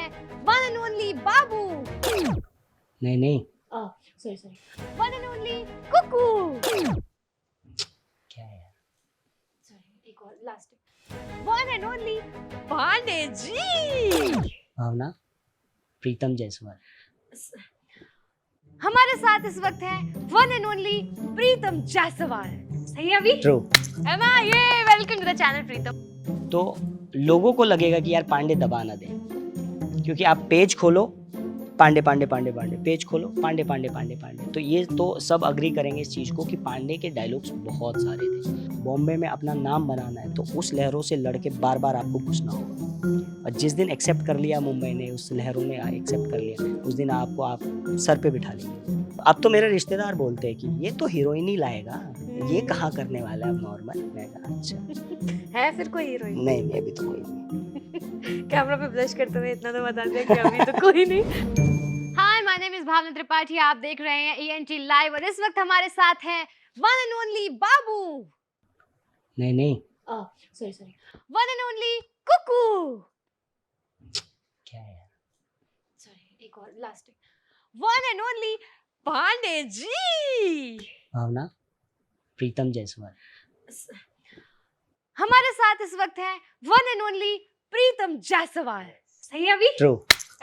हैं one and only Babu. नहीं नहीं sorry sorry, one and only Kuku. क्या है यार? सॉरी, एक और last, one and only Pandey ji. Bhavna Pritam Jaiswal. हमारे साथ इस वक्त है one and only Pritam Jaiswal. सही है अभी? ट्रू। एमा ये welcome to the channel Pritam. तो लोगों को लगेगा कि यार पांडे दबा ना दे, क्योंकि आप पेज खोलो पांडे पांडे पांडे पांडे, पेज खोलो पांडे पांडे पांडे पांडे, तो ये तो सब अग्री करेंगे इस चीज़ को कि पांडे के डायलॉग्स बहुत सारे थे। बॉम्बे में अपना नाम बनाना है तो उस लहरों से लड़के बार बार आपको घुसना होगा, और जिस दिन एक्सेप्ट कर लिया मुंबई ने, उस लहरों ने एक्सेप्ट कर लिया, उस दिन आपको आप सर पे बिठा लेंगे। अब तो मेरे रिश्तेदार बोलते हैं कि ये तो हीरोइन ही लाएगा, ये कहाँ करने वाला है अब नॉर्मल। मैं कहा अच्छा है फिर कोई हीरोइन? नहीं नहीं, अभी तो कोई नहीं। कैमरा पे ब्लश करते हुए इतना तो बता दिया कि अभी तो कोई नहीं। हाय, माय नेम इज भावना त्रिपाठी, आप देख रहे हैं ईएनटी लाइव और इस वक्त हमारे साथ हैं वन एंड ओनली बाबू। नहीं नहीं sorry sorry, one and only Kuku. क्या है यार? सॉरी, एक और last, one and only Pandey ji. Bhavna Pritam Jaiswal. हमारे साथ इस वक्त है one and only Pritam Jaiswal. सही है अभी? ट्रू।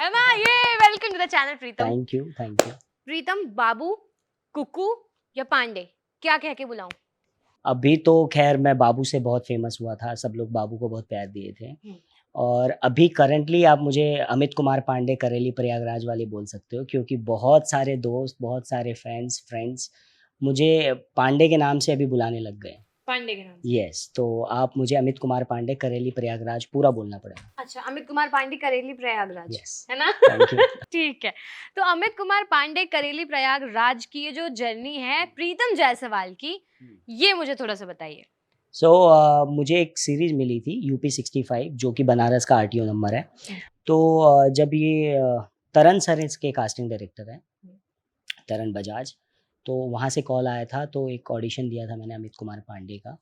एमा ये welcome to the channel Pritam. Thank you thank you. Pritam, Babu, Kuku या पांडे, क्या कह के बुलाऊं? अभी तो खैर मैं बाबू से बहुत फेमस हुआ था, सब लोग बाबू को बहुत प्यार दिए थे। और अभी करंटली आप मुझे अमित कुमार पांडे करेली प्रयागराज वाले बोल सकते हो, क्योंकि बहुत सारे दोस्त, बहुत सारे फ्रेंड्स मुझे पांडे के नाम से अभी बुलाने लग गए। पांडे के नाम से? यस, तो आप मुझे अमित कुमार पांडे करेली प्रयागराज पूरा बोलना पड़ेगा। अच्छा, अमित कुमार पांडे करेली प्रयागराज। यस, है ना? Thank you. ठीक है, तो अमित कुमार पांडे करेली प्रयागराज की ये जो जर्नी है प्रीतम जायसवाल की, ये मुझे थोड़ा सा बताइए। मुझे एक सीरीज मिली थी यूपी 65, जो कि बनारस का आरटीओ नंबर है। तो जब ये तरन सर इसके कास्टिंग डायरेक्टर है, तरन बजाज, तो वहाँ से कॉल आया था, तो एक ऑडिशन दिया था मैंने अमित कुमार पांडे का।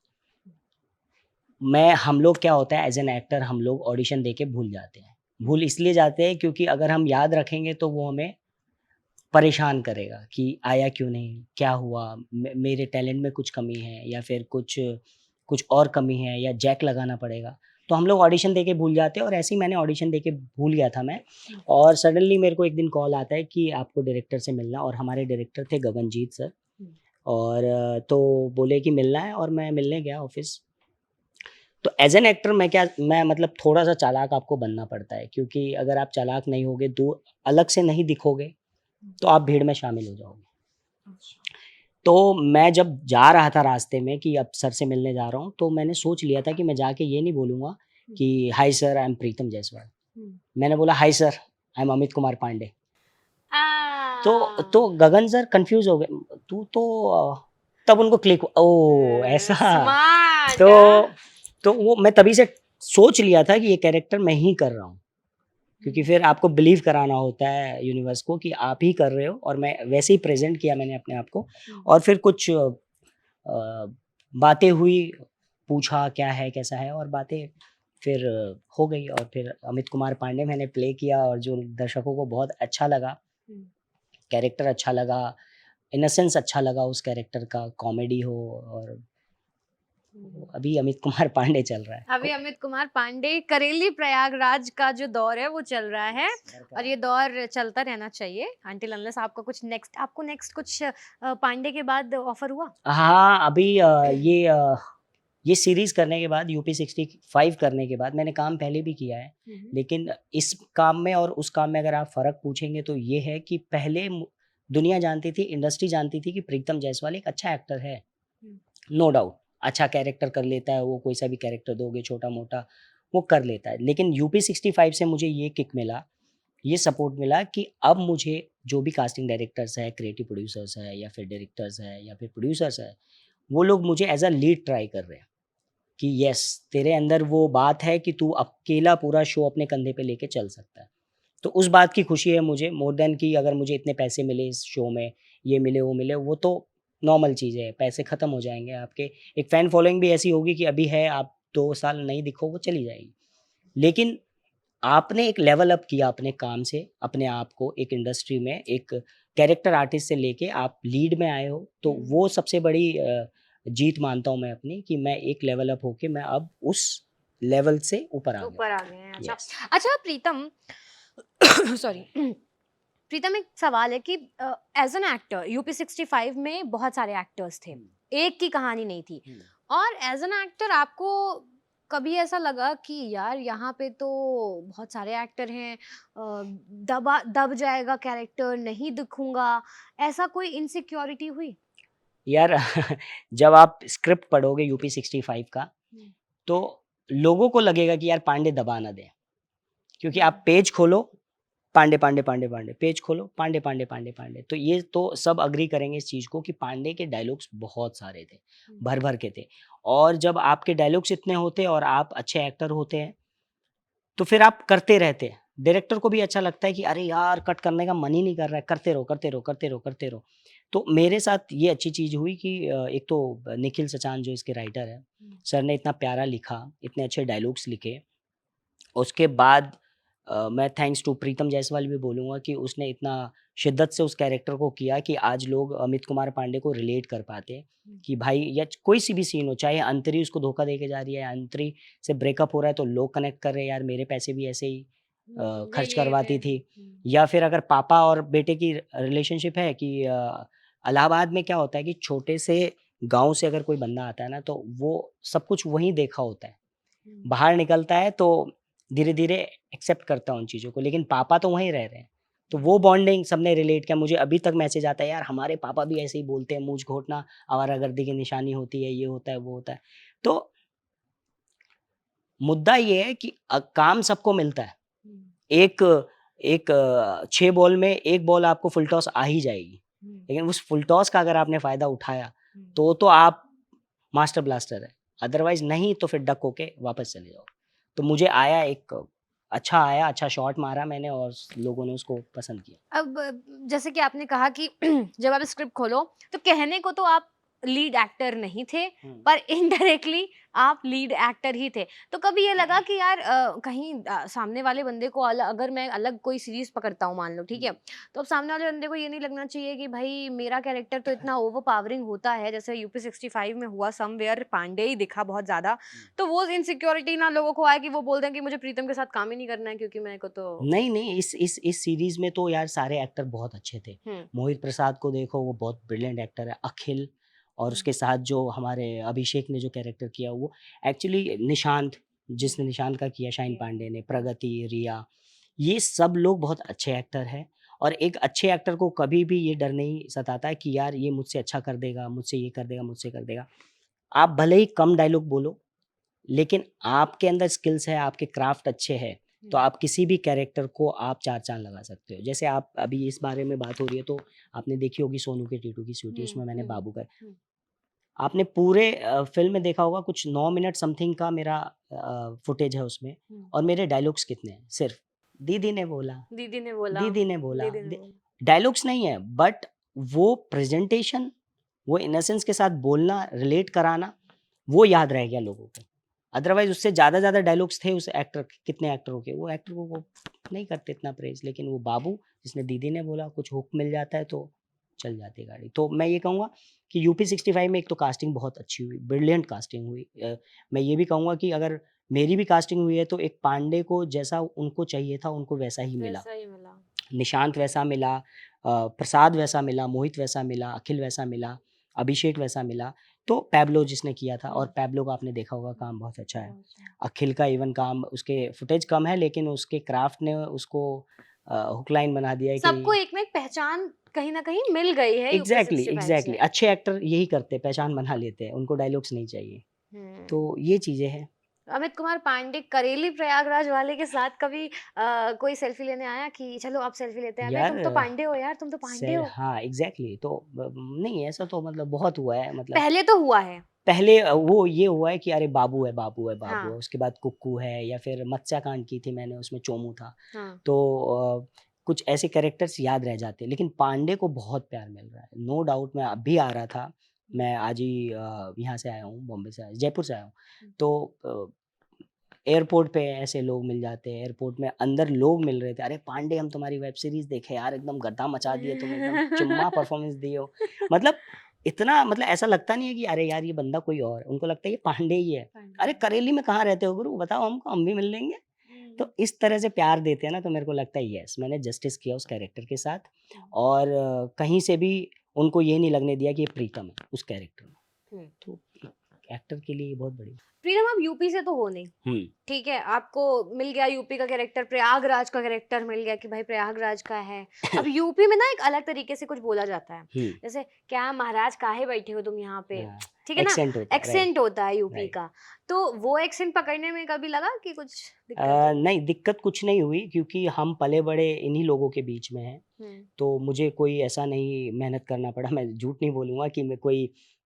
हम लोग क्या होता है एज एन एक्टर, हम लोग ऑडिशन दे के भूल जाते हैं। भूल इसलिए जाते हैं क्योंकि अगर हम याद रखेंगे तो वो हमें परेशान करेगा कि आया क्यों नहीं, क्या हुआ, मेरे टैलेंट में कुछ कमी है या फिर कुछ और कमी है या जैक लगाना पड़ेगा। तो हम लोग ऑडिशन देके भूल जाते हैं, और ऐसे ही मैंने ऑडिशन देके भूल गया था मैं। और सडनली मेरे को एक दिन कॉल आता है कि आपको डायरेक्टर से मिलना, और हमारे डायरेक्टर थे गगनजीत सर। और तो बोले कि मिलना है, और मैं मिलने गया ऑफिस। तो एज एन एक्टर मैं मतलब थोड़ा सा चालाक आपको बनना पड़ता है, क्योंकि अगर आप चालाक नहीं होगे, अलग से नहीं दिखोगे, तो आप भीड़ में शामिल हो जाओगे। तो मैं जब जा रहा था रास्ते में कि अब सर से मिलने जा रहा हूँ, तो मैंने सोच लिया था कि मैं जाके ये नहीं बोलूँगा कि hi sir, I am Pritam Jaiswal. मैंने बोला hi sir, I am Amit Kumar Pandey. तो गगन सर कंफ्यूज हो गए। तू तो तब उनको क्लिक, ओ ऐसा। स्मार्ट। तो वो मैं तभी से सोच लिया था कि ये कैरेक्टर मैं ही कर रहा हूँ, क्योंकि फिर आपको बिलीव कराना होता है यूनिवर्स को कि आप ही कर रहे हो। और मैं वैसे ही प्रेजेंट किया मैंने अपने आप को। और फिर कुछ बातें हुई, पूछा क्या है कैसा है, और बातें फिर हो गई। और फिर अमित कुमार पांडे मैंने प्ले किया, और जो दर्शकों को बहुत अच्छा लगा, कैरेक्टर अच्छा लगा, इनसेंस अच्छा लगा उस कैरेक्टर का, कॉमेडी हो। और अभी अमित कुमार पांडे चल रहा है। अभी अमित कुमार पांडे करेली प्रयागराज का जो दौर है वो चल रहा है, और ये दौर चलता रहना चाहिए until unless आपको नेक्स्ट कुछ पांडे के बाद ऑफर हुआ? हाँ, अभी ये सीरीज करने के बाद, यूपी 65 करने के बाद, मैंने काम पहले भी किया है, लेकिन इस काम में और उस काम में अगर आप फ़र्क पूछेंगे तो ये है कि पहले दुनिया जानती थी, इंडस्ट्री जानती थी कि प्रीतम जायसवाल एक अच्छा एक्टर है, नो डाउट, अच्छा कैरेक्टर कर लेता है वो, कोई सा भी कैरेक्टर दोगे छोटा मोटा वो कर लेता है। लेकिन यूपी 65 से मुझे ये किक मिला, ये सपोर्ट मिला कि अब मुझे जो भी कास्टिंग डायरेक्टर्स है, क्रिएटिव प्रोड्यूसर्स है, या फिर डायरेक्टर्स है, या फिर प्रोड्यूसर्स है, वो लोग मुझे एज अ लीड ट्राई कर रहे हैं कि यस, तेरे अंदर वो बात है कि तू अकेला पूरा शो अपने कंधे पे लेके चल सकता है। तो उस बात की खुशी है मुझे, मोर देन कि अगर मुझे इतने पैसे मिले इस शो में, ये मिले वो मिले, वो तो नॉर्मल चीज़ है, पैसे ख़त्म हो जाएंगे आपके। एक फ़ैन फॉलोइंग भी ऐसी होगी कि अभी है, आप 2 साल नहीं दिखो वो चली जाएगी। लेकिन आपने एक लेवल अप किया अपने काम से, अपने आप को एक इंडस्ट्री में एक कैरेक्टर आर्टिस्ट से लेके आप लीड में आए हो, तो वो सबसे बड़ी जीत मानता हूँ मैं अपनी, कि मैं एक लेवल अप होके मैं अब उस लेवल से ऊपर आ गया ऊपर आ हूँ। गए हैं, अच्छा। यस। अच्छा प्रीतम, सॉरी, प्रीतम एक सवाल है कि एज एन एक्टर यूपी 65 में बहुत सारे एक्टर्स थे, हुँ, एक की कहानी नहीं थी, हुँ। और एज एन एक्टर आपको कभी ऐसा लगा कि यार यहाँ पे तो बहुत सारे एक्टर हैं, दबा दब जाएगा कैरेक्टर, नहीं दिखूंगा, ऐसा कोई इनसिक्योरिटी हुई? यार जब आप स्क्रिप्ट पढ़ोगे यूपी 65 का, हम्म, तो लोगों को लगेगा कि यार पांडे दबा ना दें। क्योंकि हम्म, आप पेज खोलो, पांडे, पांडे, पांडे, पांडे, पेज खोलो, पांडे, पांडे, पांडे, पांडे। तो ये तो सब एग्री करेंगे इस चीज़ को कि पांडे के डायलॉग्स बहुत सारे थे, हम्म, भर-भर के थे। और जब आपके डायलॉग्स इतने होते और आप अच्छे एक्टर होते हैं, तो फिर आप करते रहते हैं। डायरेक्टर को भी अच्छा लगता है कि अरे यार! कट करने का मन ही नहीं कर रहा है, करते रहो, करते रहो, करते रहो, करते रहो। तो मेरे साथ ये अच्छी चीज़ हुई कि एक तो निखिल सचान जो इसके राइटर हैं, हम्म, सर ने इतना प्यारा लिखा, इतने अच्छे डायलॉग्स लिखे। उसके बाद मैं थैंक्स टू प्रीतम जायसवाल भी बोलूँगा कि उसने इतना शिद्दत से उस कैरेक्टर को किया कि आज लोग अमित कुमार पांडे को रिलेट कर पाते हैं हम्म, कि भाई या कोई सी भी सीन हो, चाहे अंतरी उसको धोखा दे के जा रही है, अंतरी से ब्रेकअप हो रहा है तो लोग कनेक्ट कर रहे हैं, यार मेरे पैसे भी ऐसे ही खर्च ये थे, करवाती थी। या फिर अगर पापा और बेटे की रिलेशनशिप है कि इलाहाबाद में क्या होता है कि छोटे से गाँव से अगर कोई बंदा आता है ना, तो वो सब कुछ वहीं देखा होता है। हम्म, बाहर निकलता है तो धीरे-धीरे एक्सेप्ट करता है उन चीज़ों को, लेकिन पापा तो वहीं रह रहे हैं। तो वो बॉन्डिंग सबने रिलेट किया, मुझे अभी तक मैसेज आता है, यार हमारे पापा भी ऐसे ही बोलते हैं, मूंछ घोटना आवारागर्दी की निशानी होती है, ये होता है, वो होता है। तो मुद्दा ये है कि काम सबको मिलता है। हम्म, एक एक 6 बॉल में 1 बॉल आपको फुल टॉस आ ही जाएगी, हम्म, लेकिन उस फुल टॉस का अगर आपने फ़ायदा उठाया, हम्म। तो आप मास्टर ब्लास्टर है, अदरवाइज़ नहीं तो फिर डक होके वापस चले जाओ। तो मुझे आया एक अच्छा आया, अच्छा शॉट मारा मैंने और लोगों ने उसको पसंद किया। अब जैसे कि आपने कहा कि जब आप स्क्रिप्ट खोलो तो कहने को तो आप लीड एक्टर नहीं थे, हुँ। पर इनडायरेक्टली आप लीड एक्टर ही थे। तो कभी ये लगा कि यार कहीं सामने वाले बंदे को अगर मैं अलग कोई सीरीज़ पकड़ता हूँ मान लो, ठीक है? हुँ, तो अब सामने वाले बंदे को ये नहीं लगना चाहिए कि भाई मेरा कैरेक्टर तो इतना ओवरपावरिंग होता है, जैसे यूपी 65 में हुआ, समवेयर पांडे ही दिखा बहुत ज़्यादा। हुँ। तो वो इनसिक्योरिटी ना लोगों को आए कि वो बोल दें कि मुझे प्रीतम के साथ काम ही नहीं करना है क्योंकि मेरे को तो। नहीं, नहीं, इस सीरीज़ में तो यार सारे एक्टर बहुत अच्छे थे। हुँ, मोहित प्रसाद को देखो, वो बहुत ब्रिलियंट एक्टर है। अखिल और हुँ, उसके साथ जो हमारे अभिषेक ने जो कैरेक्टर किया, वो एक्चुअली निशांत, हुँ। जिसने निशांत का किया, शाहीन किया। पांडे ने, हुँ, प्रगति, रिया, ये सब लोग बहुत अच्छे एक्टर हैं। और एक अच्छे एक्टर को कभी भी ये डर नहीं सताता है कि यार ये मुझसे अच्छा कर देगा, मुझसे ये कर देगा, मुझसे कर देगा। आप भले ही कम डायलॉग बोलो, लेकिन आपके अंदर स्किल्स है, आपके क्राफ्ट अच्छे हैं, तो हुँ, आप किसी भी कैरेक्टर को आप 4 चाँद लगा सकते हो। जैसे आप अभी इस बारे में बात हो रही है, तो आपने देखी होगी सोनू के टीटू की स्वीटी, हुँ, उसमें मैंने हुँ, बाबू का हुँ, आपने पूरे फ़िल्म में देखा होगा कुछ 9 मिनट समथिंग का मेरा फुटेज है उसमें, हुँ। और मेरे डायलॉग्स कितने हैं? सिर्फ़ दीदी ने बोला, दीदी ने बोला, दीदी ने बोला, दीदी ने बोला। डायलॉग्स नहीं है, बट वो प्रेज़ेंटेशन, वो इनोसेंस के साथ बोलना, रिलेट कराना, वो याद रह गया लोगों को। अदरवाइज़ उससे ज़्यादा डायलॉग्स थे उस एक्टर के, कितने एक्टरों के, वो एक्टर को नहीं करते इतना प्रेज़, लेकिन वो बाबू जिसने दीदी ने बोला, कुछ हुक मिल जाता है तो चल जाती है गाड़ी। तो मैं ये कहूँगा कि यूपी 65 में एक तो कास्टिंग बहुत अच्छी हुई, ब्रिलियंट कास्टिंग हुई। मैं ये भी कहूँगा कि अगर मेरी भी कास्टिंग हुई है तो एक पांडे को जैसा उनको चाहिए था, उनको वैसा ही मिला। वैसा ही मिला। निशांत वैसा मिला, प्रसाद वैसा मिला, मोहित वैसा मिला, अखिल वैसा मिला, अभिषेक वैसा मिला, तो पैब्लो जिसने किया था, और हुँ, पैब्लो का आपने देखा होगा हुँ। काम बहुत अच्छा है। बहुत सही। अखिल का इवन काम, उसके फुटेज कम है लेकिन उसके क्राफ्ट ने उसको हुक लाइन बना दिया है कि सबको एक ना एक पहचान कहीं न कहीं मिल गई है यूपी एग्ज़ैक्टली, 65 एग्ज़ैक्टली, से। अच्छे एक्टर यही करते हैं, पहचान बना लेते हैं, उनको डायलॉग्स नहीं चाहिए। तो हुँ। ये चीज़ें हैं। अमित कुमार पांडे करेली प्रयागराज वाले के साथ कभी कोई सेल्फी लेने आया कि चलो अब सेल्फी लेते हैं? अबे यार तुम तो पांडे हो यार, तुम तो पांडे हो। हाँ, एग्ज़ैक्टली, तो नहीं ऐसा तो मतलब बहुत हुआ है, मतलब पहले तो हुआ है। पहले वो ये हुआ है कि अरे बाबू है, बाबू है, बाबू हाँ, है, उसके बाद कुक्कू है, या फिर मत्स्याकांड की थी मैंने, उसमें चोमू था। हाँ। तो कुछ ऐसे कैरेक्टर्स याद रह जाते हैं, लेकिन पांडे को बहुत प्यार मिल रहा है, नो डाउट। मैं अभी आ रहा था, हुँ, मैं आज ही यहाँ से आया हूँ, बॉम्बे से आया, जयपुर से आया हूँ। हुँ, तो एयरपोर्ट पे ऐसे लोग मिल जाते हैं, एयरपोर्ट में अंदर लोग मिल रहे थे, "अरे पांडे, हम तुम्हारी वेब सीरीज़ देखे यार, एकदम गद्दा मचा दिए तुम, एकदम चुम्मा परफॉर्मेंस दिए हो।" मतलब इतना, मतलब ऐसा लगता नहीं है कि अरे यार ये बंदा कोई और है, उनको लगता है ये पांडे ही है। "अरे पांडे। करेली में कहाँ रहते हो गुरु? बताओ हमको, हम भी मिल लेंगे।" हुँ, तो इस तरह से प्यार देते हैं ना, तो मेरे को लगता है यस, मैंने जस्टिस किया उस कैरेक्टर के साथ। हुँ, और कहीं से भी उनको ये नहीं लगने दिया कि ये प्रीतम है उस कैरेक्टर में। हुँ। तो एक एक्टर के लिए ये बहुत बड़ी। प्रीतम आप यूपी से तो हो नहीं, हुँ। ठीक है? आपको मिल गया यूपी का कैरेक्टर, प्रयागराज का कैरेक्टर मिल गया कि भाई प्रयागराज का है। अब यूपी में ना एक अलग तरीके से कुछ बोला जाता है। हुँ। जैसे क्या महाराज काहे बैठे हो तुम यहाँ पे? हाँ, ठीक है ना? एक्सेंट होता है, राइट, एक्सेंट होता है यूपी राइट। का। तो वो एक्सेंट पकड़ने में कभी लगा कि कुछ दिक्कत हो? नहीं, दिक्कत कुछ नहीं हुई क्योंकि हम पले-बड़े इन्हीं लोगों के बीच में हैं, हुँ, तो मुझे कोई ऐसा नहीं मेहनत करना पड़ा। मैं झूठ नहीं बोलूँगा कि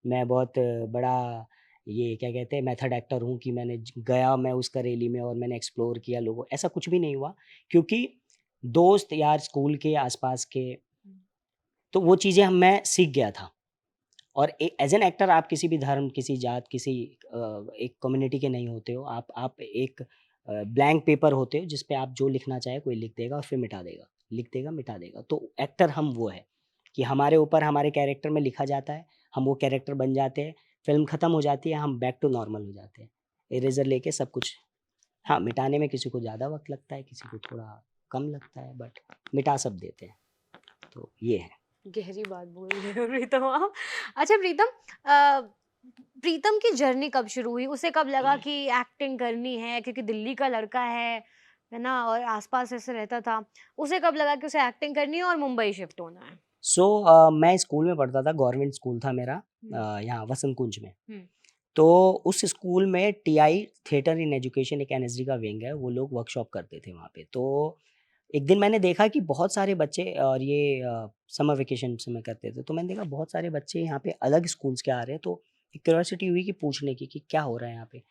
मैं बहुत बड़ा, ये क्या कहते हैं, मेथड एक्टर हूँ कि मैंने गया मैं उस करेली में और मैंने एक्सप्लोर किया लोगों, ऐसा कुछ भी नहीं हुआ। क्योंकि दोस्त यार स्कूल के आस-पास के, हुँ, तो वो चीज़ें हम मैं सीख गया था। और एज़ एन एक्टर आप किसी भी धर्म, किसी जात, किसी एक कम्युनिटी के नहीं होते हो। आप एक ब्लैंक पेपर होते हो जिस पे आप जो लिखना चाहे कोई लिख देगा और फिर मिटा देगा, लिख देगा, मिटा देगा। तो एक्टर हम वो हैं कि हमारे ऊपर हमारे कैरेक्टर में लिखा जाता है, हम वो कैरेक्टर बन जाते हैं, फ़िल्म खत्म हो जाती है, हम बैक टू नॉर्मल हो जाते हैं। इरेज़र लेके सब कुछ। हाँ, मिटाने में किसी को ज़्यादा वक़्त लगता है, किसी को थोड़ा कम लगता है, बट मिटा सब देते हैं। तो ये है। गहरी बात बोल रहे हो प्रीतम आप। अच्छा प्रीतम प्रीतम की जर्नी कब शुरू हुई? उसे कब लगा कि एक्टिंग करनी है क्योंकि दिल्ली का लड़का है ना? और आस-पास ऐसे रहता था। उसे कब लगा कि उसे एक्टिंग करनी है और मुंबई शिफ्ट होना है? सो मैं स्कूल में पढ़ता था, गवर्नमेंट स्कूल था मेरा, हुँ, यहाँ वसंत कुंज में। हुँ, तो उस स्कूल में टीआई, थिएटर इन एजुकेशन, एक एनएसडी का विंग है, वो लोग वर्कशॉप करते थे वहाँ पे। तो एक दिन मैंने देखा कि बहुत सारे बच्चे, और ये समर वेकेशन में करते थे, तो मैंने देखा बहुत सारे बच्चे यहाँ पे अलग स्कूल्स के आ रहे हैं, तो एक क्यूरियोसिटी हुई कि पूछने की कि क्या हो रहा है यहाँ पे।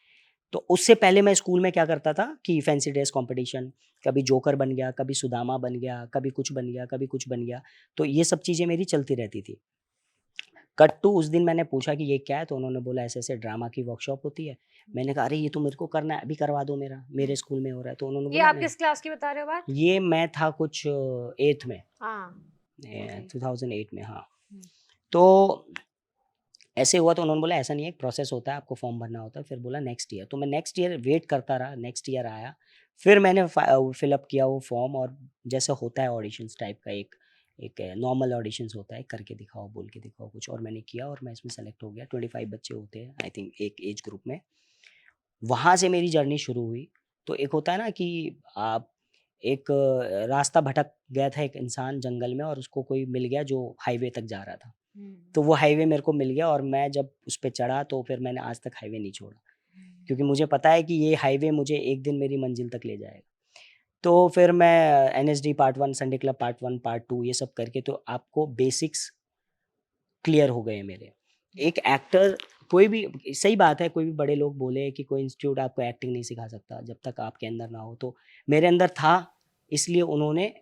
तो उससे पहले मैं स्कूल में क्या करता था कि फैंसी ड्रेस कॉम्पिटिशन, कभी जोकर बन गया, कभी सुदामा बन गया, कभी कुछ बन गया, कभी कुछ बन गया। तो ये सब चीज़ें मेरी चलती रहती थी। कट टू उस दिन मैंने पूछा कि ये क्या है? तो उन्होंने बोला ऐसे-ऐसे ड्रामा की वर्कशॉप होती है। हुँ, मैंने कहा अरे ये तो मेरे को करना है, अभी करवा दो मेरा, मेरे हुँ। स्कूल में हो रहा है। तो उन्होंने ये बोला आप नहीं, किस क्लास की बता रहे हो बात? ये मैं था कुछ 8th में, हाँ, ओके। 2008 में, हाँ। हुँ, तो ऐसे हुआ तो उन्होंने बोला ऐसा नहीं है, एक प्रोसेस होता है, आपको फॉर्म भरना होता है। फिर बोला नेक्स्ट ईयर, तो मैं नेक्स्ट ईयर वेट करता रहा, नेक्स्ट ईयर आया। फिर मैंने फिल अप किया वो फॉर्म, और जैसा होता है ऑडिशंस टाइप का, एक एक नॉर्मल ऑडिशंस होता है, करके दिखाओ, बोल के दिखाओ कुछ, और मैंने किया और मैं इसमें सेलेक्ट हो गया। 25 बच्चे होते हैं आई थिंक एक एज ग्रुप में। वहाँ से मेरी जर्नी शुरू हुई। तो एक होता है ना कि आप एक रास्ता भटक गया था एक इंसान जंगल में, और उसको कोई मिल गया जो हाईवे तक जा रहा था। हुँ, तो वो हाईवे मेरे को मिल गया, और मैं जब उस पे चढ़ा तो फिर मैंने आज तक हाईवे नहीं छोड़ा। हुँ। क्योंकि मुझे पता है कि ये हाईवे मुझे एक दिन मेरी मंजिल तक ले जाएगा। तो फिर मैं NSD part 1, Sunday club part 1, part 2 ये सब करके, तो आपको बेसिक्स क्लियर हो गए मेरे। एक एक्टर, कोई भी, सही बात है, कोई भी बड़े लोग बोले कि कोई इंस्टीट्यूट आपको एक्टिंग नहीं सिखा सकता जब तक आपके अंदर ना हो। तो मेरे अंदर था, इसलिए उन्होंने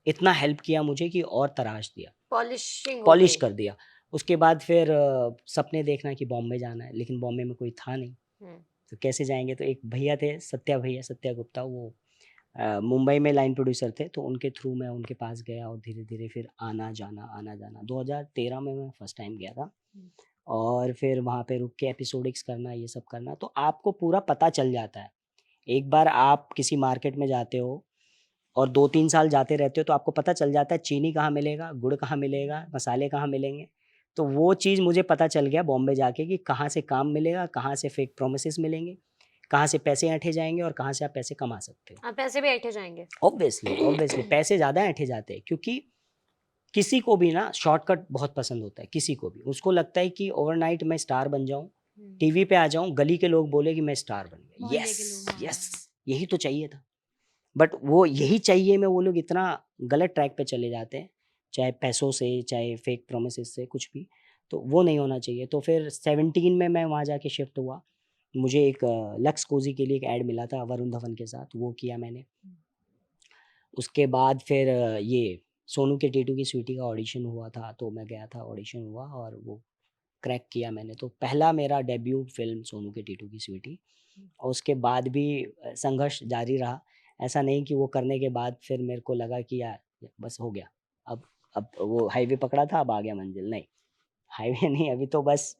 इतना हेल्प किया मुझे कि और तराश दिया। पॉलिशिंग हो पॉलिश गई। कर दिया। उसके बाद फिर सपने देखना कि बॉम्बे जाना है, लेकिन बॉम्बे में कोई था नहीं, हुँ, तो कैसे जाएँगे? तो एक भैया थे, सत्या भैया, सत्या गुप्ता, वो मुंबई में लाइन प्रोड्यूसर थे, तो उनके थ्रू मैं उनके पास गया, और धीरे-धीरे फिर आना-जाना, आना-जाना। 2013 में मैं फर्स्ट टाइम गया था, हुँ, और फिर वहाँ पे रुक के एपिसोडिक्स करना, ये सब करना, तो आपको पूरा पता चल जाता है। एक बार आप किसी मार्केट में जाते हो और 2-3 साल जाते रहते हो, तो आपको पता चल जाता है चीनी कहाँ मिलेगा, गुड़ कहाँ मिलेगा, मसाले कहाँ मिलेंगे। तो वो चीज़ मुझे पता चल गया बॉम्बे जाके कि कहाँ से काम मिलेगा, कहाँ से फेक प्रोमिसेस मिलेंगे, कहाँ से पैसे ऐंठे जाएँगे और कहाँ से आप पैसे कमा सकते हो। पैसे भी ऐंठे जाएँगे। ऑब्वियसली पैसे ज़्यादा ऐंठे जाते हैं, क्योंकि किसी को भी ना शॉर्टकट बहुत पसंद होता है, किसी को भी। उसको लगता है कि ओवरनाइट मैं स्टार बन जाऊँ, हुँ, टीवी पे आ जाऊँ, गली के लोग बोले कि मैं स्टार बन गया। मोहल्ले के लोग, येस! येस! हाँ। यही तो चाहिए था। बट वो यही चाहिए में वो लोग इतना गलत ट्रैक पे चले जाते हैं, चाहे पैसों से, चाहे फेक प्रोमिसेस से, कुछ भी। तो वो नहीं होना चाहिए। तो फिर 17 में मैं वहाँ जाके शिफ्ट हुआ। मुझे एक लक्स कोज़ी के लिए एक ऐड मिला था वरुण धवन के साथ, वो किया मैंने। हुँ, उसके बाद फिर ये सोनू के टीटू की स्वीटी का ऑडिशन हुआ था, तो मैं गया था, ऑडिशन हुआ और वो क्रैक किया मैंने, तो पहला मेरा डेब्यू फ़िल्म सोनू के टीटू की स्वीटी, और उसके बाद भी संघर्ष जारी रहा। ऐसा नहीं कि वो करने के बाद फिर मेरे को लगा कि यार बस हो गया, अब वो हाईवे पकड़ा था, अब आ गया मंज़िल, नहीं, हाईवे नहीं, अभी तो बस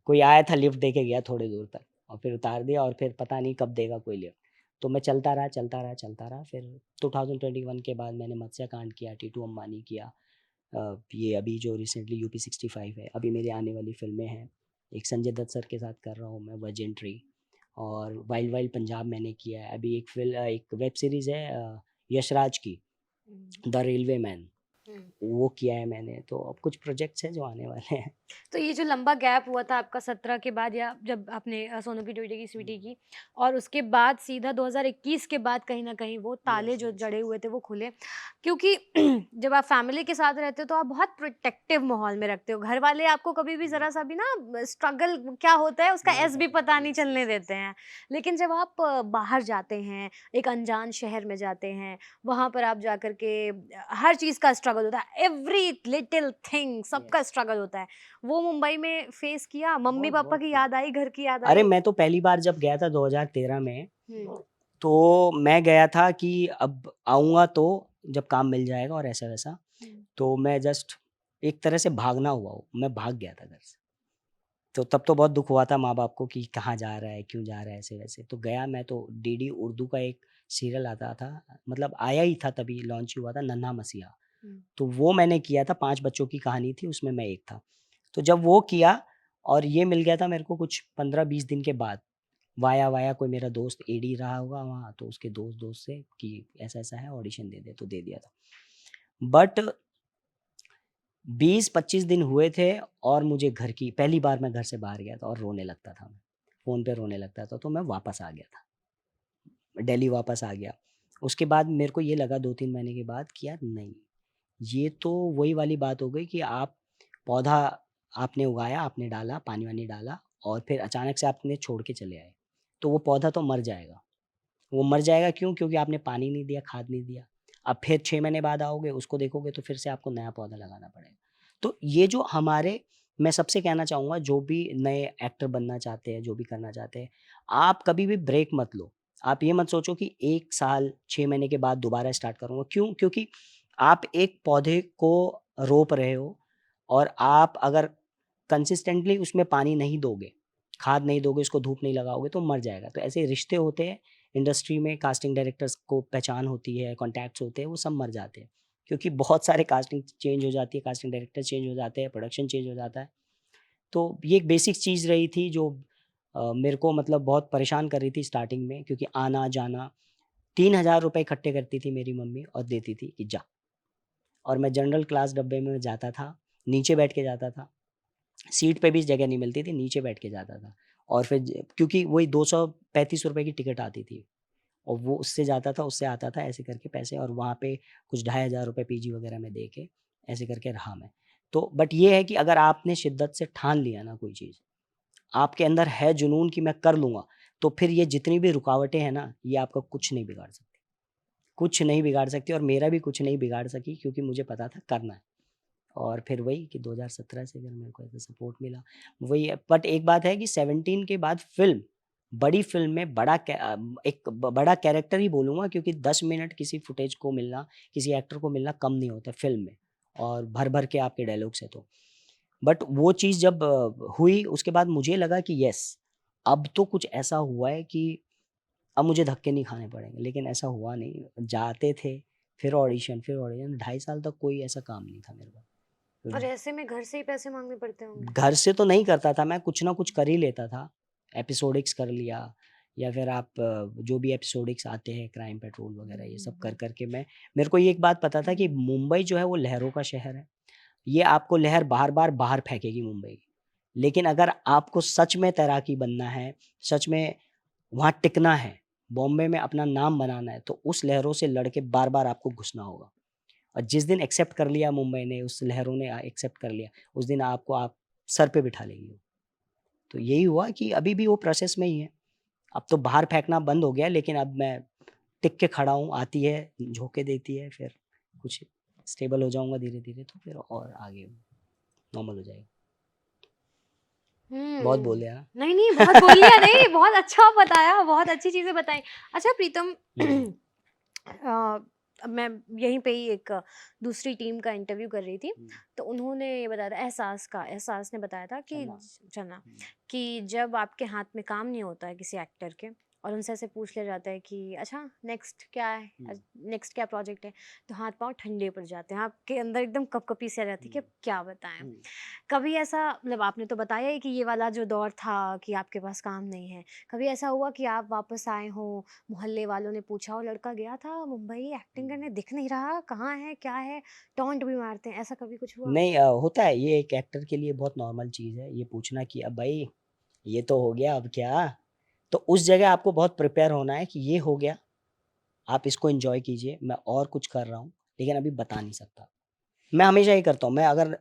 कोई आया था लिफ्ट दे के गया थोड़ी दूर तक और फिर उतार दिया और फिर पता नहीं कब देगा कोई लिफ्ट। तो मैं चलता रहा, चलता रहा, चलता रहा, फिर 2021 के बाद मैंने मत्स्यकांड किया, टीटू अंबानी किया, ये अभी जो रिसेंटली यूपी 65 है, अभी मेरी आने वाली फ़िल्में हैं। एक संजय दत्त सर के साथ कर रहा हूँ मैं, वजेंट्री, और वाइल्ड वाइल्ड पंजाब मैंने किया है। अभी एक वेब सीरीज़ है यशराज की, हम्म, द रेलवे मैन, हम्म। वो किया है मैंने। तो अब कुछ प्रोजेक्ट्स हैं जो आने वाले हैं। तो ये जो लंबा गैप हुआ था आपका 17 के बाद, या जब आपने सोनू की बेटी की स्वीटी की, और उसके बाद सीधा 2021 के बाद कहीं न कहीं वो ताले यस, जो यस, जड़े यस। हुए थे वो खुले। क्योंकि जब आप फैमिली के साथ रहते हो तो आप बहुत प्रोटेक्टिव माहौल में रखते हो। घर वाले आपको कभी भी ज़रा-सा बिल्कुल, भी ना स्ट्रगल क्या होता है उसका नहीं एस भी पता। पता नहीं यस, चलने यस, देते यस। हैं। लेकिन जब आप बाहर जाते हैं, एक अनजान शहर में जाते हैं, वहाँ पर आप जाकर के हर चीज़ का स्ट्रगल होता है। एवरी लिटिल थिंग सबका यस, स्ट्रगल होता है। वो मुंबई में फेस किया? बहुत, मम्मी-पापा बहुत की किया। याद आई, घर की याद अरे! आई? मैं तो पहली बार जब गया था 2013 में, हुँ, तो मैं गया था कि अब आऊँगा तो जब काम मिल जाएगा और ऐसा-वैसा। हुँ, तो मैं जस्ट एक तरह से भागना हुआ हूँ, मैं भाग गया था घर से। तो तब तो बहुत दुःख हुआ था माँ-बाप को कि कहाँ जा रहा है, क्यों जा रहा है, ऐसे-वैसे। तो गया मैं, तो डीडी उर्दू का एक सीरियल आता था, मतलब आया ही था तभी, लॉन्च हुआ था, नन्हा मसीहा। हुँ, तो वो मैंने किया था, 5 बच्चों की कहानी थी, उसमें मैं एक था। तो जब वो किया और ये मिल गया था मेरे को कुछ 15-20 दिन के बाद, वाया-वाया कोई मेरा दोस्त एडी रहा होगा वहाँ, तो उसके दोस्त से कि ऐसा-ऐसा है, ऑडिशन दे दे, तो दे दिया था। बट 20-25 दिन हुए थे और मुझे घर की पहली बार मैं घर से बाहर गया था और रोने लगता था मैं, फ़ोन पे रोने लगता था, तो मैं वापस आ गया था। दिल्ली वापस आ गया। उसके बाद मेरे को ये लगा 2-3 महीने के बाद कि यार नहीं, ये तो वही वाली बात हो गई कि आप पौधा आपने उगाया, आपने डाला, पानी-वानी डाला और फिर अचानक से आपने छोड़ के चले आए। तो वो पौधा तो मर जाएगा। वो मर जाएगा क्यों? क्योंकि आपने पानी नहीं दिया, खाद नहीं दिया। अब फिर 6 महीने बाद आओगे, उसको देखोगे तो फिर से आपको नया पौधा लगाना पड़ेगा। तो ये जो हमारे, मैं सबसे कहना चाहूँगा जो भी नए एक्टर बनना चाहते हैं, जो भी करना चाहते हैं, आप कभी भी ब्रेक मत लो। आप ये मत सोचो कि 1 साल 6 महीने के बाद दोबारा स्टार्ट करूँगा। क्यों? क्योंकि आप एक पौधे को रोप रहे हो और आप अगर कंसिस्टेंटली उसमें पानी नहीं दोगे, खाद नहीं दोगे, उसको धूप नहीं लगाओगे तो मर जाएगा। तो ऐसे रिश्ते होते हैं इंडस्ट्री में, कास्टिंग डायरेक्टर्स को पहचान होती है, कॉन्टैक्ट्स होते हैं, वो सब मर जाते हैं। क्योंकि बहुत सारे कास्टिंग चेंज हो जाती है, कास्टिंग डायरेक्टर चेंज हो जाते हैं, प्रोडक्शन चेंज हो जाता है। तो ये एक बेसिक चीज़ रही थी जो मेरे को मतलब बहुत परेशान कर रही थी स्टार्टिंग में, क्योंकि आना-जाना, ₹3000 इकट्ठे करती थी मेरी मम्मी और देती थी कि जा, और मैं जनरल क्लास डब्बे में जाता था, नीचे बैठ के जाता था। सीट पे भी जगह नहीं मिलती थी, नीचे बैठ के जाता था और फिर क्योंकि वही ₹235 की टिकट आती थी और वो उससे जाता था, उससे आता था, ऐसे करके पैसे, और वहाँ पे कुछ ₹2500 पीजी वगैरह में दे के ऐसे करके रहा मैं। तो बट ये है कि अगर आपने शिद्दत से ठान लिया ना कोई चीज़, आपके अंदर है जुनून कि मैं कर लूँगा, तो फिर ये जितनी भी रुकावटें हैं ना, ये आपका कुछ नहीं बिगाड़ सकती। कुछ नहीं बिगाड़ सकती और मेरा भी कुछ नहीं बिगाड़ सकी, क्योंकि मुझे पता था करना है। और फिर वही कि 2017 से फिर मेरे को ऐसा सपोर्ट मिला। वही है, बट एक बात है कि 17 के बाद फ़िल्म, बड़ी फ़िल्म में एक बड़ा कैरेक्टर ही बोलूँगा, क्योंकि 10 मिनट किसी फुटेज को मिलना, किसी एक्टर को मिलना कम नहीं होता फ़िल्म में, और भर-भर के आपके डायलॉग्स हैं तो। बट वो चीज़ जब हुई उसके बाद मुझे लगा कि येस, अब तो कुछ ऐसा हुआ है कि अब मुझे धक्के नहीं खाने पड़ेंगे, लेकिन ऐसा हुआ नहीं। जाते थे, फिर ऑडिशन, 2.5 साल तक कोई ऐसा काम नहीं था मेरे और पास। ऐसे में घर से ही पैसे माँगने पड़ते होंगे? घर से तो नहीं करता था मैं, कुछ ना कुछ कर ही लेता था। एपिसोडिक्स कर लिया या फिर आप जो भी एपिसोडिक्स आते हैं, क्राइम पेट्रोल हुँ, वगैरह, ये हुँ, सब कर हुँ। कर के मैं, मेरे को ये एक बात पता था कि मुंबई जो है वो लहरों का शहर है। ये आपको लहर बार-बार बाहर फेंकेगी मुंबई। लेकिन अगर आपको सच में तैराकी बनना है, सच में वहाँ टिकना है, बॉम्बे में अपना नाम बनाना है, तो उस लहरों से लड़ के बार-बार आपको घुसना होगा। और जिस दिन एक्सेप्ट कर लिया मुंबई ने, उस लहरों ने एक्सेप्ट कर लिया, उस दिन आपको आप सर पे बिठा लेगी वो। तो यही हुआ कि अभी भी वो प्रोसेस में ही है। अब तो बाहर फेंकना बंद हो गया, लेकिन अब मैं टिक के खड़ा हूँ, आती है, झोंके देती है, फिर कुछ स्टेबल हो जाऊँगा धीरे-धीरे, तो फिर और आगे नॉर्मल हो जाएगा। बहुत हम्म। बोल दिया ना? नहीं नहीं, बहुत बोल लिया नहीं, बहुत अच्छा बताया, बहुत अच्छी चीजें बताई। अच्छा प्रीतम, हुँ, अब मैं यहीं पे ही एक दूसरी टीम का इंटरव्यू कर रही थी, हुँ, तो उन्होंने ये बताया था, एहसास ने बताया था कि चलना। चलना, हुँ, कि जब आपके हाथ में काम नहीं होता है किसी एक्टर के, और उनसे ऐसे पूछ लिया जाता है कि अच्छा नेक्स्ट क्या हुँ, है, नेक्स्ट क्या प्रोजेक्ट है, तो हाथ पांव ठंडे पड़ जाते हैं, आपके अंदर एकदम कपकपी सी आ जाती है कि हुँ, अब क्या बताएं। हुँ। कभी ऐसा, मतलब आपने तो बताया ही कि ये वाला जो दौर था कि आपके पास काम नहीं है, कभी ऐसा हुआ कि आप वापस आए हो, मोहल्ले वालों ने पूछा हो लड़का गया था मुंबई एक्टिंग करने, दिख नहीं रहा, कहाँ है क्या है, टॉन्ट भी मारते हैं, ऐसा कभी कुछ हुआ? नहीं होता है, ये एक एक्टर के लिए बहुत नॉर्मल चीज़ है, ये पूछना कि अब भाई ये तो हो गया, अब क्या? तो उस जगह आपको बहुत प्रिपेयर होना है कि ये हो गया, आप इसको एन्जॉय कीजिए, मैं और कुछ कर रहा हूँ, लेकिन अभी बता नहीं सकता। मैं हमेशा ये करता हूँ, मैं अगर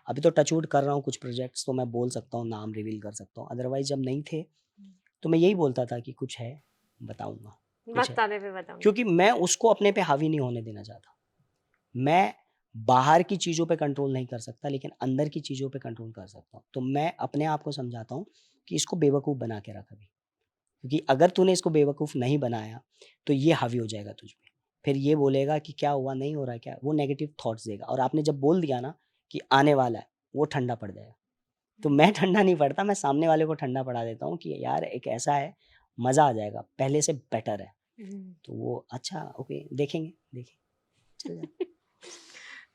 अभी तो टच वुड कर रहा हूँ कुछ प्रोजेक्ट्स, तो मैं बोल सकता हूँ, नाम रिवील कर सकता हूँ, अदरवाइज़ जब नहीं थे, तो मैं यही बोलता था कि कुछ है, बताऊँगा, कुछ है। वक्त आने पे बताऊंगा। क्योंकि मैं उसको अपने पे हावी नहीं होने देना चाहता। मैं बाहर की चीज़ों पे कंट्रोल नहीं कर सकता, लेकिन अंदर की चीज़ों पे कंट्रोल कर सकता हूँ। तो मैं अपने आप को समझाता हूँ कि इसको बेवकूफ़ बना के रख अभी, क्योंकि अगर तूने इसको बेवकूफ़ नहीं बनाया, तो ये हावी हो जाएगा तुझ पे। फिर ये बोलेगा कि क्या हुआ, नहीं हो रहा है क्या? वो नेगेटिव थॉट्स देगा और आपने जब बोल दिया ना कि आने वाला है, वो ठंडा पड़ जाएगा। तो मैं ठंडा नहीं पड़ता, मैं सामने वाले को ठंडा पड़ा देता हूँ कि यार एक ऐसा है, मज़ा आ जाएगा, पहले से बेटर है। हम्म। तो वो अच्छा ओके देखेंगे, देखेंगे, चल जाए।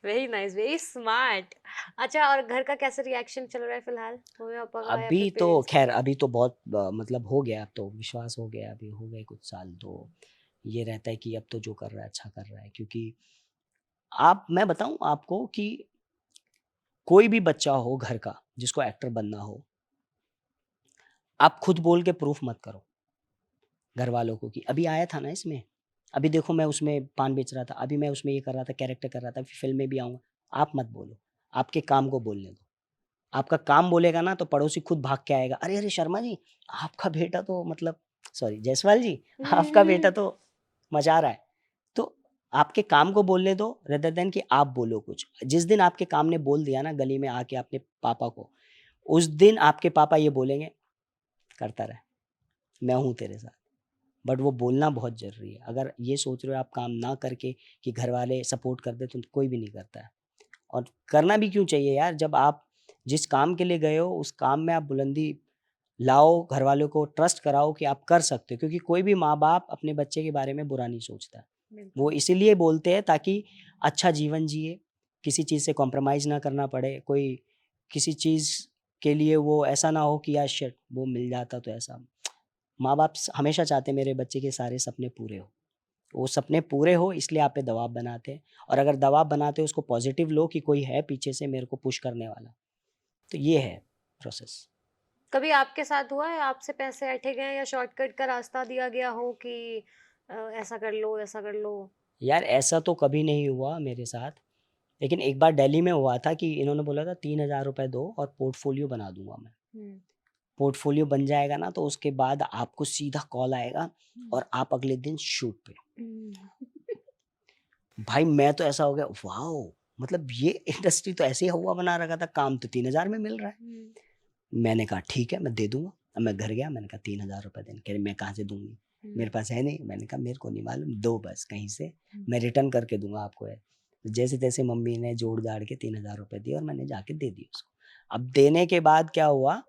Very nice, very smart. अच्छा, और घर का कैसे रिएक्शन चल रहा है फिलहाल, मम्मी पापा का या फिर अभी तो पेरेंट्स का? ख़ैर अभी तो बहुत मतलब हो गया, अब तो विश्वास हो गया, अभी हो गए कुछ साल, तो ये रहता है कि अब तो जो कर रहा है अच्छा कर रहा है, क्योंकि आप मैं बताऊँ आपको कि कोई भी बच्चा हो घर का जिसको एक्टर बनना हो, आप खुद बोल के प्रूफ मत करो घरवालों को कि अभी आया था ना इसमें, अभी देखो मैं उसमें पान बेच रहा था, अभी मैं उसमें ये कर रहा था, कैरेक्टर कर रहा था, फिर फ़िल्म में भी आऊँगा। आप मत बोलो, आपके काम को बोलने दो। आपका काम बोलेगा ना तो पड़ोसी खुद भाग के आएगा, "अरे, अरे शर्मा जी, आपका बेटा तो मतलब सॉरी जायसवाल जी, आपका बेटा तो मचा रहा है।" तो आपके काम को बोलने दो रेदर देन कि आप बोलो कुछ। जिस दिन आपके काम ने बोल दिया ना गली में आके अपने पापा को, उस दिन आपके पापा ये बोलेंगे, "करता रह, मैं हूँ तेरे साथ।" बट वो बोलना बहुत ज़रूरी है। अगर ये सोच रहे हो आप काम ना करके कि घरवाले सपोर्ट कर दें, तो कोई भी नहीं करता है। और करना भी क्यों चाहिए यार, जब आप जिस काम के लिए गए हो, उस काम में आप बुलंदी लाओ, घरवालों को ट्रस्ट कराओ कि आप कर सकते हो, क्योंकि कोई भी माँ-बाप अपने बच्चे के बारे में बुरा नहीं सोचता है। वो बिल्कुल। इसीलिए बोलते हैं ताकि अच्छा जीवन जिए, किसी चीज़ से कॉम्प्रोमाइज़ ना करना पड़े, कोई किसी चीज़ के लिए वो ऐसा ना हो कि यार शिट! वो मिल जाता तो ऐसा। माँ-बाप स हमेशा चाहते हैं मेरे बच्चे के सारे सपने पूरे हों। वो सपने पूरे हो इसलिए आप पे दबाव बनाते हैं, और अगर दबाव बनाते हो उसको पॉज़िटिव लो कि कोई है पीछे से मेरे को पुश करने वाला। तो ये है प्रोसेस। कभी आपके साथ हुआ है, आपसे पैसे ऐंठे गए या शॉर्टकट का रास्ता दिया गया हो कि ऐसा कर लो, ऐसा कर लो? यार ऐसा तो कभी नहीं हुआ मेरे साथ, लेकिन एक बार दिल्ली में हुआ था कि इन्होंने बोला था ₹3000 दो और पोर्टफ़ोलियो बना दूँगा मैं। हुँ। पोर्टफ़ोलियो बन जाएगा ना तो उसके बाद आपको सीधा कॉल आएगा हुँ। और आप अगले दिन शूट पे। हुँ। भाई मैं तो ऐसा हो गया वॉव! मतलब ये इंडस्ट्री तो ऐसे ही हवा बना रखा था, काम तो 3000 में मिल रहा है। हुँ। मैंने कहा ठीक है, मैं दे दूँगा। अब मैं घर गया, मैंने कहा ₹3000 देने, कह रही मैं कहाँ से दूँगी? हुँ। मेरे पास है नहीं। मैंने कहा मेरे को नहीं मालूम, दो बस कहीं से, हुँ। मैं रिटर्न करके दूँगा आपको ये। जैसे-तैसे मम्मी ने जोड़-जाड़ के ₹3000 दिए और मैंने जाके दे दिए उसको। अब देने के बाद क्या हुआ,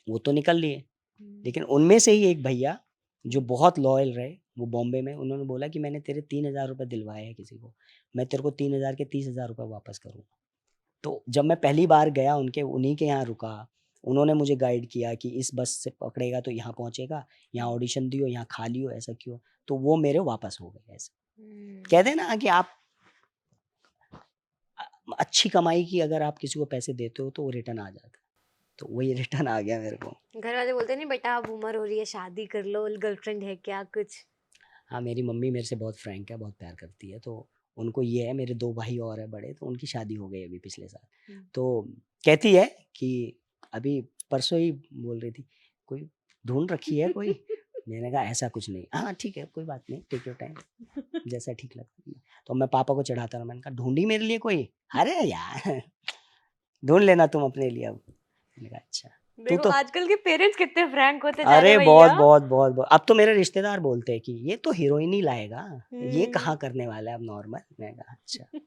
वो तो निकल लिए, हुँ। लेकिन उनमें से ही एक भैया जो बहुत लॉयल रहे, वो बॉम्बे में, उन्होंने बोला कि मैंने तेरे ₹3000 दिलवाए हैं किसी को, मैं तेरे को 3000 के ₹30,000 वापस करूँगा। तो जब मैं पहली बार गया उनके उन्हीं के यहाँ रुका, उन्होंने मुझे गाइड किया कि इस बस से पकड़ेगा तो यहाँ पहुँचेगा, यहाँ हुँ। ऑडिशन दियो, यहाँ खा लियो, ऐसा क्यों? तो वो मेरे वापस हो गए ऐसे। हुँ। कहते हैं ना कि आप अच्छी कमाई की अगर आप किसी को पैसे देते हो तो वो रिटर्न आ जाता है। तो वही रिटर्न आ गया मेरे को। घर वाले बोलते नहीं बेटा अब उम्र हो रही है, शादी कर लो, गर्लफ्रेंड है क्या कुछ? हाँ, मेरी मम्मी मेरे से बहुत फ्रैंक है, बहुत प्यार करती है, तो उनको ये है, मेरे 2 भाई और हैं बड़े, तो उनकी शादी हो गई अभी पिछले साल। हुँ। तो कहती है कि अभी परसों ही बोल रही थी, "कोई ढूँढ रखी है कोई?" मैंने कहा, "ऐसा कुछ नहीं।" "हाँ, ठीक है, कोई बात नहीं, टेक योर टाइम, जैसा ठीक लगता है।" तो मैं पापा को चिढ़ाता रहा, मैंने कहा, "ढूँढी मेरे लिए कोई?" "अरे यार, ढूँढ लेना तुम अपने लिए अब।" मैंने कहा अच्छा। तू देखो तो आजकल के पेरेंट्स कितने फ्रैंक होते जा रहे अरे हैं बहुत भैया। बहुत बहुत बहुत। अब तो मेरे रिश्तेदार बोलते हैं कि ये तो हीरोइन ही लाएगा, ये हम्म। कहाँ करने वाला है अब नॉर्मल। मैंने कहा अच्छा।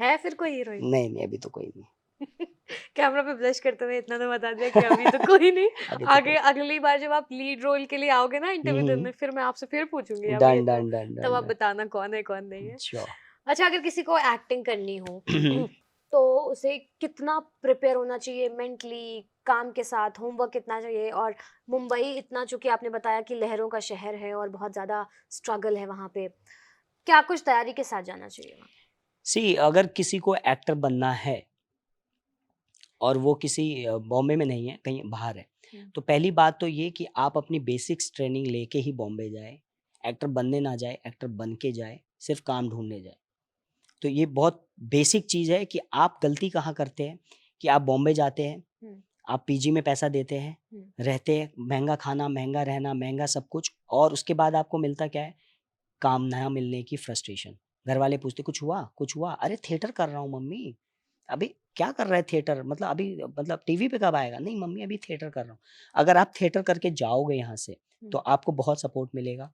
है फिर कोई हीरोइन? नहीं नहीं अभी तो कोई नहीं। कैमरा पे ब्लश करते हुए इतना तो बता दिया कि अभी तो कोई नहीं। अभी तो आगे कोई। अगली बार जब आप लीड रोल के लिए आओगे ना इंटरव्यू हम्म। देने, फिर मैं आपसे फिर पूछूंगी अब ये डन तो, डन डन तब डन आप डन। बताना कौन है कौन नहीं है। श्योर। अच्छा, अगर किसी को एक्टिंग करनी हो तो उसे कितना प्रिपेयर होना चाहिए मेंटली, काम के साथ होमवर्क कितना चाहिए? और मुंबई इतना, चूंकि आपने बताया कि लहरों का शहर है और बहुत ज्यादा स्ट्रगल है वहां पे, क्या कुछ तैयारी के साथ जाना चाहिए वहाँ? सी अगर किसी को एक्टर बनना है और वो किसी बॉम्बे में नहीं है, कहीं बाहर है, तो पहली बात तो ये कि आप अपनी बेसिक्स ट्रेनिंग लेके ही बॉम्बे जाए। एक्टर बनने ना जाए, एक्टर बन के जाए, सिर्फ काम ढूंढने जाए। तो ये बहुत बेसिक चीज़ है कि आप गलती कहाँ करते हैं कि आप बॉम्बे जाते हैं, हम्म। आप पीजी में पैसा देते हैं, रहते हैं, महंगा खाना, महंगा रहना, महंगा सब कुछ, और उसके बाद आपको मिलता क्या है? काम ना मिलने की फ्रस्ट्रेशन। घर वाले पूछते कुछ हुआ? कुछ हुआ? अरे थिएटर कर रहा हूँ मम्मी। अभी क्या कर रहा है थिएटर? मतलब अभी मतलब टीवी पे कब आएगा? नहीं मम्मी अभी थिएटर कर रहा हूँ। अगर आप थिएटर करके जाओगे यहाँ से तो आपको बहुत सपोर्ट मिलेगा।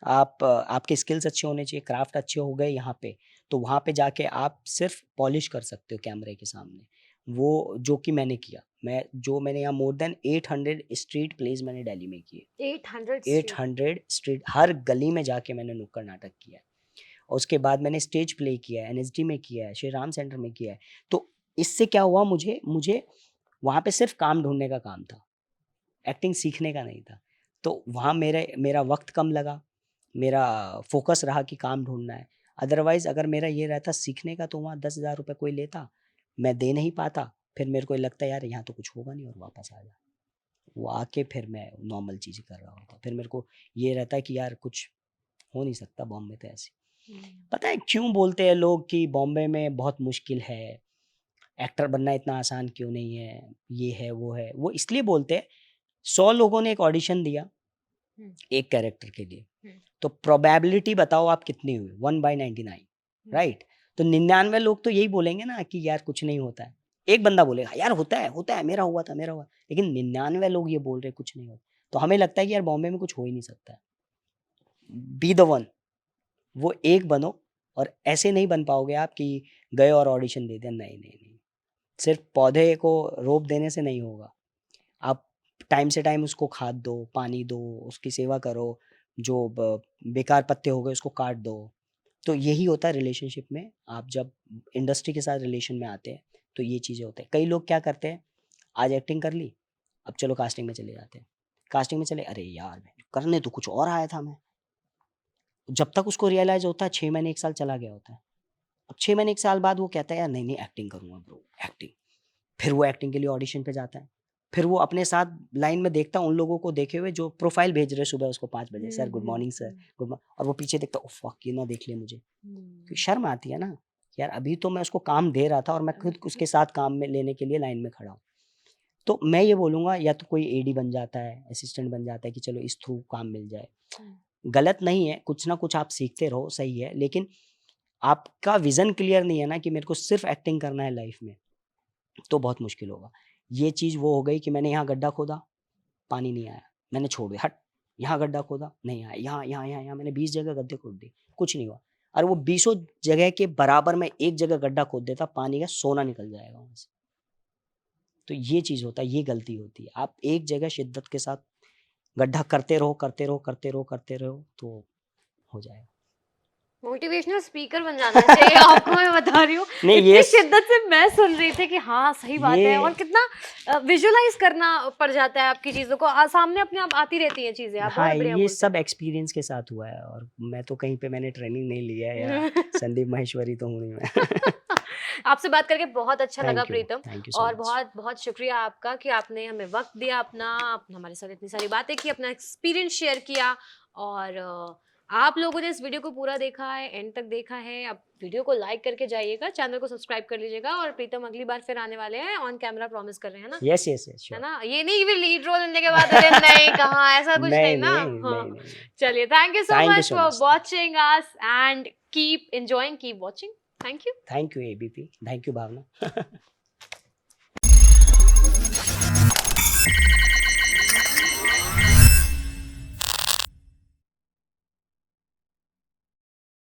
आपके स्किल्स अच्छे होने चाहिए, क्राफ्ट अच्छे हो गए यहाँ पे, तो वहाँ पे जाके आप सिर्फ पॉलिश कर सकते हो कैमरे के सामने। वो जो कि मैंने किया। मैंने यहाँ मोर देन 800 स्ट्रीट प्लेस मैंने दिल्ली में किए। 800 स्ट्रीट? 800 स्ट्रीट, हर गली में जाके मैंने नुक्कड़ नाटक किया है। और उसके बाद मैंने स्टेज प्ले किया है, एनएसडी में किया है, श्री राम सेंटर में किया है। तो इससे क्या हुआ, मुझे मुझे वहाँ पे सिर्फ काम ढूँढने का काम था, एक्टिंग सीखने का नहीं था। तो वहाँ मेरा वक़्त कम लगा, मेरा फ़ोकस रहा कि काम ढूँढना है। अदरवाइज़ अगर मेरा ये रहता सीखने का, तो वहाँ 10,000 रुपए कोई लेता, मैं दे नहीं पाता, फिर मेरे को लगता यार यहाँ तो कुछ होगा नहीं और वापस आ जा। वो आके फिर मैं नॉर्मल चीज़ें कर रहा होता। फिर मेरे को ये रहता है कि यार कुछ हो नहीं सकता बॉम्बे तो ऐसे। पता है क्यों बोलते हैं लोग कि बॉम्बे में बहुत मुश्किल है, एक्टर बनना इतना आसान क्यों नहीं है, ये है, वो है। वो इसलिए बोलते हैं 100 लोगों ने एक ऑडिशन दिया एक कैरेक्टर के लिए, तो प्रोबेबिलिटी बताओ आप कितनी हुई? 1/99, राइट? तो 99 लोग तो यही बोलेंगे ना कि यार कुछ नहीं होता है। एक बंदा बोलेगा यार होता है, मेरा हुआ था, मेरा हुआ। लेकिन 99 लोग ये बोल रहे हैं कुछ नहीं होता। तो हमें लगता है कि यार बॉम्बे में कुछ हो ही नहीं सकता है। बी द वन, वो एक बनो। और ऐसे नहीं बन पाओगे आप कि गए और ऑडिशन दे दिया। नहीं नहीं नहीं, सिर्फ पौधे को रोप देने से नहीं होगा। आप टाइम से टाइम उसको खाद दो, पानी दो, उसकी सेवा करो, जो बेकार पत्ते हो गए उसको काट दो। तो यही होता है रिलेशनशिप में। आप जब इंडस्ट्री के साथ रिलेशन में आते हैं तो ये चीज़ें होते हैं। कई लोग क्या करते हैं, आज एक्टिंग कर ली, अब चलो कास्टिंग में चले जाते हैं। कास्टिंग में चले, अरे यार करने तो कुछ और आया था मैं। जब तक उसको रियलाइज़ होता है 6 महीने 1 साल चला गया होता है। अब 6 महीने 1 साल बाद वो कहता है यार नहीं, नहीं एक्टिंग करूँगा ब्रो, एक्टिंग। फिर वो एक्टिंग के लिए ऑडिशन पे जाता है। फिर वो अपने साथ लाइन में देखता है उन लोगों को देखे हुए जो प्रोफाइल भेज रहे हैं सुबह उसको 5 बजे, sir good morning sir, good morning. और वो पीछे देखता है, ओह फक ये ना देख ले मुझे। फिर शर्म आती है ना, यार अभी तो मैं उसको काम दे रहा था और मैं खुद उसके साथ काम में लेने के लिए लाइन में खड़ा हूँ। तो मैं ये बोलूँगा या तो कोई एडी बन जाता है, असिस्टेंट बन जाता है कि चलो इस थ्रू काम मिल जाए। गलत नहीं है, कुछ ना कुछ आप सीखते रहो, सही है। लेकिन आपका विज़न क्लियर नहीं है ना कि मेरे को सिर्फ़ एक्टिंग करना है लाइफ़ में, तो बहुत मुश्किल होगा। ये चीज़ वो हो गई कि मैंने यहाँ गड्ढा खोदा, पानी नहीं आया, मैंने छोड़ दिया, हट। यहाँ गड्ढा खोदा, नहीं आया, यहाँ मैंने 20 जगह गड्ढे खोद दिए, कुछ नहीं हुआ। और वो बीसों जगह के बराबर में एक जगह गड्ढा खोद देता, पानी का सोना निकल जाएगा वहाँ से। तो ये चीज़ होता है, ये गलती होती है। आप एक जगह शिद्दत के साथ गड्ढा करते रहो, करते रहो, करते रहो, करते रहो, तो हो जाएगा। मोटिवेशनल स्पीकर बन जाना चाहिए आपको, मैं बता रही हूँ। नहीं इतनी शिद्दत से मैं सुन रही थी कि हाँ सही बात है, और ये कितना विजुअलाइज करना पड़ जाता है आपकी चीज़ों को, सामने अपने आप आती रहती हैं चीज़ें। आप हाँ, बहुत बढ़िया ये बोलते सब हैं। एक्सपीरियंस के साथ हुआ है और मैं तो कहीं पे मैंने ट्रेनिंग नहीं लिया है या संदीप माहेश्वरी तो हूँ नहीं मैं। आपसे बात करके बहुत अच्छा लगा प्रीतम, थैंक यू सो और मच। बहुत बहुत शुक्रिया आपका कि आपने हमें वक्त दिया अपना, हमारे साथ इतनी सारी बातें की, अपना एक्सपीरियंस शेयर किया। और आप लोगों ने इस वीडियो को पूरा देखा है, एंड तक देखा है। अब वीडियो को लाइक करके जाइएगा, चैनल को सब्सक्राइब कर लीजिएगा। और प्रीतम अगली बार फिर आने वाले हैं, ऑन कैमरा प्रॉमिस कर रहे हैं ना? यस, यस, यस, है श्योर। ना? ये नहीं कि लीड रोल मिलने के बाद अरे नहीं कहाँ, ऐसा कुछ नहीं नहीं, ना। नहीं, हाँ, नहीं, नहीं। चलिए, thank you so thank you much so for much. Watching us, and keep enjoying, keep watching. Thank you. Thank you ABP, thank you Bhavna.